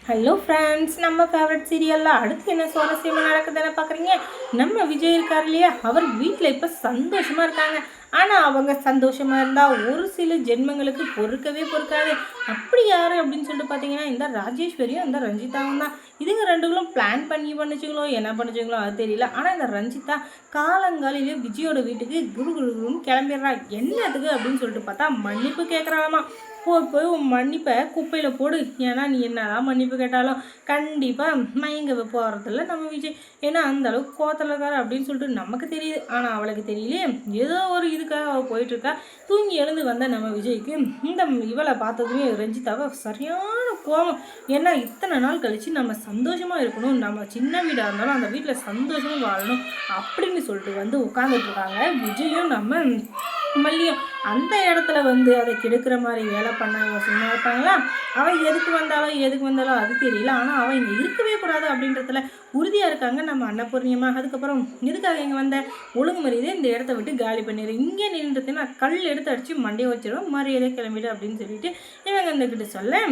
Hello friends, நம்ம favourite சீரியலில் அடுத்து என்ன சுவாரஸ்யமாக நடக்குதுன்னு பார்க்குறீங்க. நம்ம விஜய் இருக்கார் இல்லையா, அவர் வீட்டில் இப்போ சந்தோஷமாக இருக்காங்க. ஆனால் அவங்க சந்தோஷமாக இருந்தால் ஒரு சில ஜென்மங்களுக்கு பொறுக்காது. அப்படி யார் அப்படின்னு சொல்லிட்டு பார்த்தீங்கன்னா, இந்த ராஜேஸ்வரியும் இந்த ரஞ்சிதாவும் தான். இதுங்க ரெண்டுகளும் பிளான் பண்ணிச்சுங்களோ என்ன பண்ணிச்சுங்களோ அது தெரியல. ஆனால் இந்த ரஞ்சிதா காலங்காலையிலே விஜயோட வீட்டுக்கு குருன்னு கிளம்பிடுறா. என்னத்துக்கு அப்படின்னு சொல்லிட்டு பார்த்தா மன்னிப்பு கேட்குறாளாமா. போய் உன் மன்னிப்பை குப்பையில் போடு. ஏன்னா நீ என்னதான் மன்னிப்பு கேட்டாலும் கண்டிப்பாக மயங்க போகிறதில்ல நம்ம விஜய். ஏன்னா அந்த அளவுக்கு கோத்தல இருக்காரு அப்படின்னு சொல்லிட்டு நமக்கு தெரியுது. ஆனால் அவளுக்கு தெரியலையே. ஏதோ ஒரு இதுக்காக அவள் போயிட்டுருக்கா. தூங்கி எழுந்து வந்த நம்ம விஜய்க்கு இந்த இவளை பார்த்ததுமே ரஞ்சிதாவை சரியான கோபம். ஏன்னா இத்தனை நாள் கழித்து நம்ம சந்தோஷமாக இருக்கணும், நம்ம சின்ன வீடாக இருந்தாலும் அந்த வீட்டில் சந்தோஷமாக வாழணும் அப்படின்னு சொல்லிட்டு வந்து உட்காந்துட்ருக்காங்க. விஜயும் நம்ம மல்லியும் அந்த இடத்துல வந்து அதை கெடுக்கிற மாதிரி வேலை பண்ணாங்க. சும்மா இருப்பாங்களா? அவன் எதுக்கு வந்தாலோ அது தெரியல. ஆனால் அவன் இங்கே இருக்கவே கூடாது அப்படின்றதுல உறுதியாக இருக்காங்க நம்ம அன்னபூர்ணியமாக. அதுக்கப்புறம் எதுக்காக இங்கே வந்த ஒழுங்கு மரியாதை இந்த இடத்த விட்டு காலி பண்ணிடு. இங்கே நின்றுட்டுன்னா கல் எடுத்து அடித்து மண்டையை வச்சிடும், மரியாதை கிளம்பிடு அப்படின்னு சொல்லிட்டு இவங்க இந்தக்கிட்ட சொல்ல,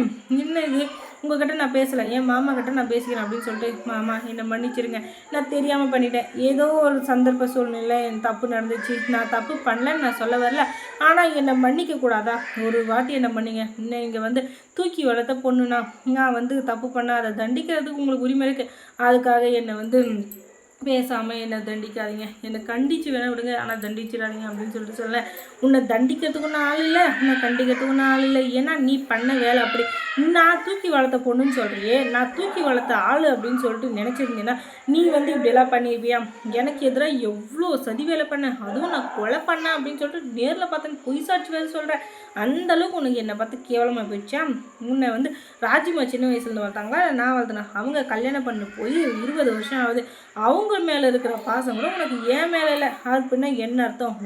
என்ன இது உங்ககிட்ட நான் பேசலை, என் மாமா கிட்ட நான் பேசிக்கிறேன் அப்படின்னு சொல்லிட்டு, மாமா என்னை மன்னிச்சிருங்க, நான் தெரியாமல் பண்ணிட்டேன், ஏதோ ஒரு சந்தர்ப்ப சூழ்நிலை என் தப்பு நடந்துச்சு, நான் தப்பு பண்ணலன்னு நான் சொல்ல வரல, ஆனால் என்னை மன்னிக்க கூடாதா? ஒரு வாட்டி என்னை மன்னிங்க. இன்னும் இங்கே வந்து தூக்கி வளர்த்த பொண்ணுனா நான் வந்து தப்பு பண்ணால் அதை தண்டிக்கிறதுக்கு உங்களுக்கு உரிமை இருக்குது. அதுக்காக என்னை வந்து பேசாமல் என்னை தண்டிக்காதீங்க, என்னை கண்டித்து வேணா விடுங்க, ஆனால் தண்டிச்சிடாதீங்க அப்படின்னு சொல்லிட்டு சொல்ல, உன்னை தண்டிக்கிறதுக்குன்னு ஆள் இல்லை, உன்னை கண்டிக்கிறதுக்குன்னு ஆள் இல்லை. ஏன்னா நீ பண்ண வேலை அப்படி. நான் தூக்கி வளர்த்த பொண்ணுன்னு சொல்கிறியே, நான் தூக்கி வளர்த்த ஆள் அப்படின்னு சொல்லிட்டு நினச்சிருந்தேன்னா நீ வந்து இப்படியெல்லாம் பண்ணியிருப்பியா? எனக்கு எதிராக எவ்வளோ சதி வேலை பண்ணேன், அதுவும் நான் கொலை பண்ணேன் அப்படின்னு சொல்லிட்டு நேரில் பார்த்தேன்னு பொய் சாட்சி வேலை சொல்கிறேன். அந்தளவுக்கு உனக்கு என்னை பார்த்து கேவலமாக போயிடுச்சா? உன்னை வந்து ராஜிமா சின்ன வயசுலேருந்து வளர்த்தாங்களா, நான் வளர்த்தேன். அவங்க கல்யாணம் பண்ணி போய் 20 வருஷம் ஆகுது. அவங்க மேலே இருக்கிற பாசம் கூட உனக்கு ஏன் மேலே இல்லை. அது பின்னா என்ன அர்த்தம்?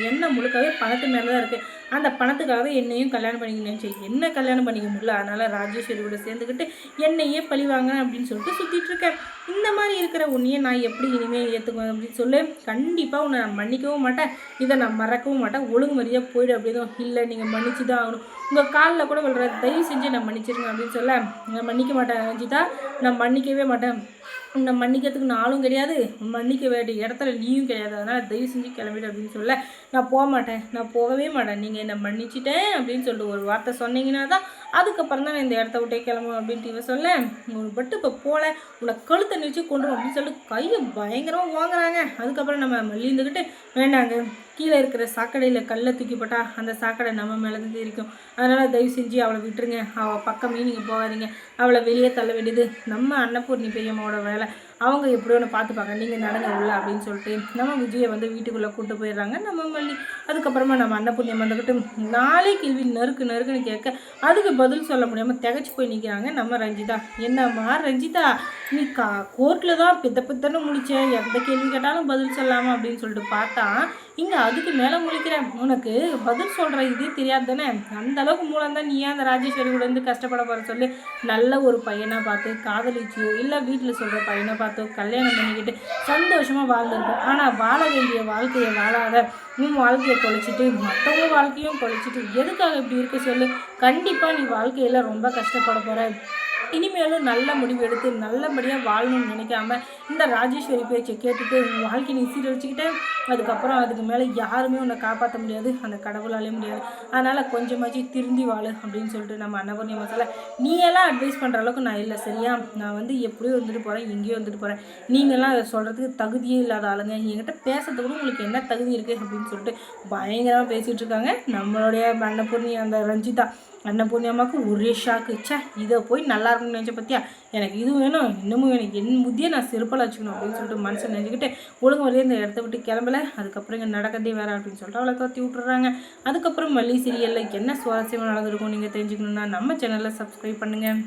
என்ன முழுக்கவே பணத்து மேலே தான் இருக்குது. அந்த பணத்துக்காக என்னையும் கல்யாணம் பண்ணிக்க நினச்சி என்ன கல்யாணம் பண்ணிக்க முடியல, அதனால் ராஜேஸ்வரியோட சேர்ந்துக்கிட்டு என்னையே பழிவாங்க அப்படின்னு சொல்லிட்டு சுற்றிட்டுருக்கேன். இந்த மாதிரி இருக்கிற உன்னையே நான் எப்படி இனிமேல் ஏற்றுக்குவேன் அப்படின்னு சொல்லி, கண்டிப்பாக உன்னை நான் மன்னிக்கவும் மாட்டேன், இதை நான் மறக்கவும் மாட்டேன், ஒழுங்கு மரியாதை போய்டு அப்படிதான். இல்லை நீங்கள் மன்னிச்சு தான் ஆகணும், உங்கள் காலில் கூட விழுற, தயவு செஞ்சு நான் மன்னிச்சிருங்க அப்படின்னு சொல்ல, நான் மன்னிக்க மாட்டேன் ரஞ்சிதா, நான் மன்னிக்கவே மாட்டேன், உன்னை மன்னிக்கிறதுக்கு நானும் கிடையாது, மன்னிக்க வேண்டிய இடத்துல நீயும் கிடையாது, அதனால் தயவு செஞ்சு கிளம்பிடு அப்படின்னு சொல்ல, நான் போக மாட்டேன், நான் போகவே மாட்டேன், நீங்கள் என்னை மன்னிச்சிட்டேன் அப்படின்னு சொல்லிட்டு ஒரு வார்த்தை சொன்னீங்கன்னா தான் அதுக்கப்புறம் தான் நான் இந்த இடத்த விட்டே கிளம்பும் அப்படின்ட்டு இவன் சொல்ல, ஒரு பட்டு இப்போ போல உன்னை கழுத்தை நினச்சி கொண்டு அப்படின்னு சொல்லிட்டு கையை பயங்கரமாக வாங்குறாங்க. அதுக்கப்புறம் நம்ம மல்லி இருந்துக்கிட்டு, வேண்டாங்க, கீழே இருக்கிற சாக்கடையில் கல்லை தூக்கி போட்டால் அந்த சாக்கடை நம்ம மேலே தான் இருக்கும், அதனால் தயவு செஞ்சு அவளை விட்டுருங்க, அவள் பக்கமே நீங்கள் போகாதீங்க, அவளை வெளியே தள்ள வேண்டியது நம்ம அன்னபூர்ணி பெரியம்மாவோட வேலை, அவங்க எப்படி ஒன்று பார்த்துப்பாங்க, நீங்கள் நடங்க உள்ள அப்படின்னு சொல்லிட்டு நம்ம விஜயை வந்து வீட்டுக்குள்ளே கூப்பிட்டு போயிடுறாங்க நம்ம மல்லி. அதுக்கப்புறமா நம்ம அன்னபூர்ணியம் வந்துக்கிட்டு நாளே கேள்வி நறுக்குன்னு கேட்க அதுக்கு பதில் சொல்ல முடியாமல் திகச்சு போய் நிற்கிறாங்க நம்ம ரஞ்சிதா. என்னம்மா ரஞ்சிதா, நீ கோர்ட்டில் தான் பித்தன்னு முடிச்சேன், எந்த கேள்வி கேட்டாலும் பதில் சொல்லாமல் அப்படின்னு சொல்லிட்டு பார்த்தா இங்கே அதுக்கு மேலே முழிக்கிறேன், உனக்கு பதில் சொல்கிற இதே தெரியாது தானே, அந்த அளவுக்கு மூலம் தான் நீ ஏன் அந்த ராஜேஸ்வரி கூட இருந்து கஷ்டப்பட போகிற சொல்லி, நல்ல ஒரு பையனை பார்த்து காதலிச்சியோ இல்லை வீட்டில் சொல்கிற பையனை பார்த்தோ கல்யாணம் பண்ணிக்கிட்டு சந்தோஷமாக வாழ்ந்துருக்கோம். ஆனால் வாழ வேண்டிய வாழ்க்கையை வாழாத உன் வாழ்க்கையை தொலைச்சிட்டு மற்றவங்க வாழ்க்கையும் தொலைச்சிட்டு எதுக்காக இப்படி இருக்க சொல்லு. கண்டிப்பாக நீ வாழ்க்கையில் ரொம்ப கஷ்டப்பட போகிற. இனிமேலும் நல்ல முடிவு எடுத்து நல்லபடியாக வாழணும்னு நினைக்காம இந்த ராஜேஸ்வரி பேச்சை கேட்டுட்டு உன் வாழ்க்கையை நீ சீரழிச்சிக்கிட்டே, அதுக்கப்புறம் அதுக்கு மேலே யாருமே உன்னை காப்பாற்ற முடியாது, அந்த கடவுளாலே முடியாது, அதனால் கொஞ்சமாச்சு திருந்தி வாழு அப்படின்னு சொல்லிட்டு நம்ம அன்னபூர்ணி மசாலா, நீ எல்லாம் அட்வைஸ் பண்ணுற அளவுக்கு நான் இல்லை சரியா, நான் வந்து எப்படியோ வந்துட்டு போகிறேன், எங்கேயோ வந்துட்டு போகிறேன், நீங்கள்லாம் அதை சொல்கிறதுக்கு தகுதியே இல்லாத ஆளுங்க, என்கிட்ட பேசுறதுக்கு கூட உங்களுக்கு என்ன தகுதி இருக்குது அப்படின்னு சொல்லிட்டு பயங்கரமாக பேசிகிட்டு இருக்காங்க நம்மளுடைய அன்னபூர்ணி அந்த ரஞ்சிதா. அன்னபூர்ணி அம்மாவுக்கு ஒரே ஷாக்கு, ச்சே இதை போய் நல்லா இருக்கும்னு நினச்ச பற்றியா, எனக்கு இது வேணும் இன்னமும் வேணும், என் புத்தியை நான் சிறப்பாக வச்சுக்கணும் அப்படின்னு சொல்லிட்டு மனசை நினச்சிக்கிட்டு ஒழுங்கு வரையும் இந்த இடத்த விட்டு கிளம்பல. அதுக்கப்புறம் இங்கே நடக்கிறதே வேறு அப்படின்னு சொல்லிட்டு அவளை கத்தி விட்டுறாங்க. அதுக்கப்புறம் மல்லி சீரியலில் என்ன சுவாரஸ்யமாக நடந்திருக்கும் நீங்கள் தெரிஞ்சுக்கணுன்னா நம்ம சேனலில் சப்ஸ்கிரைப் பண்ணுங்கள்.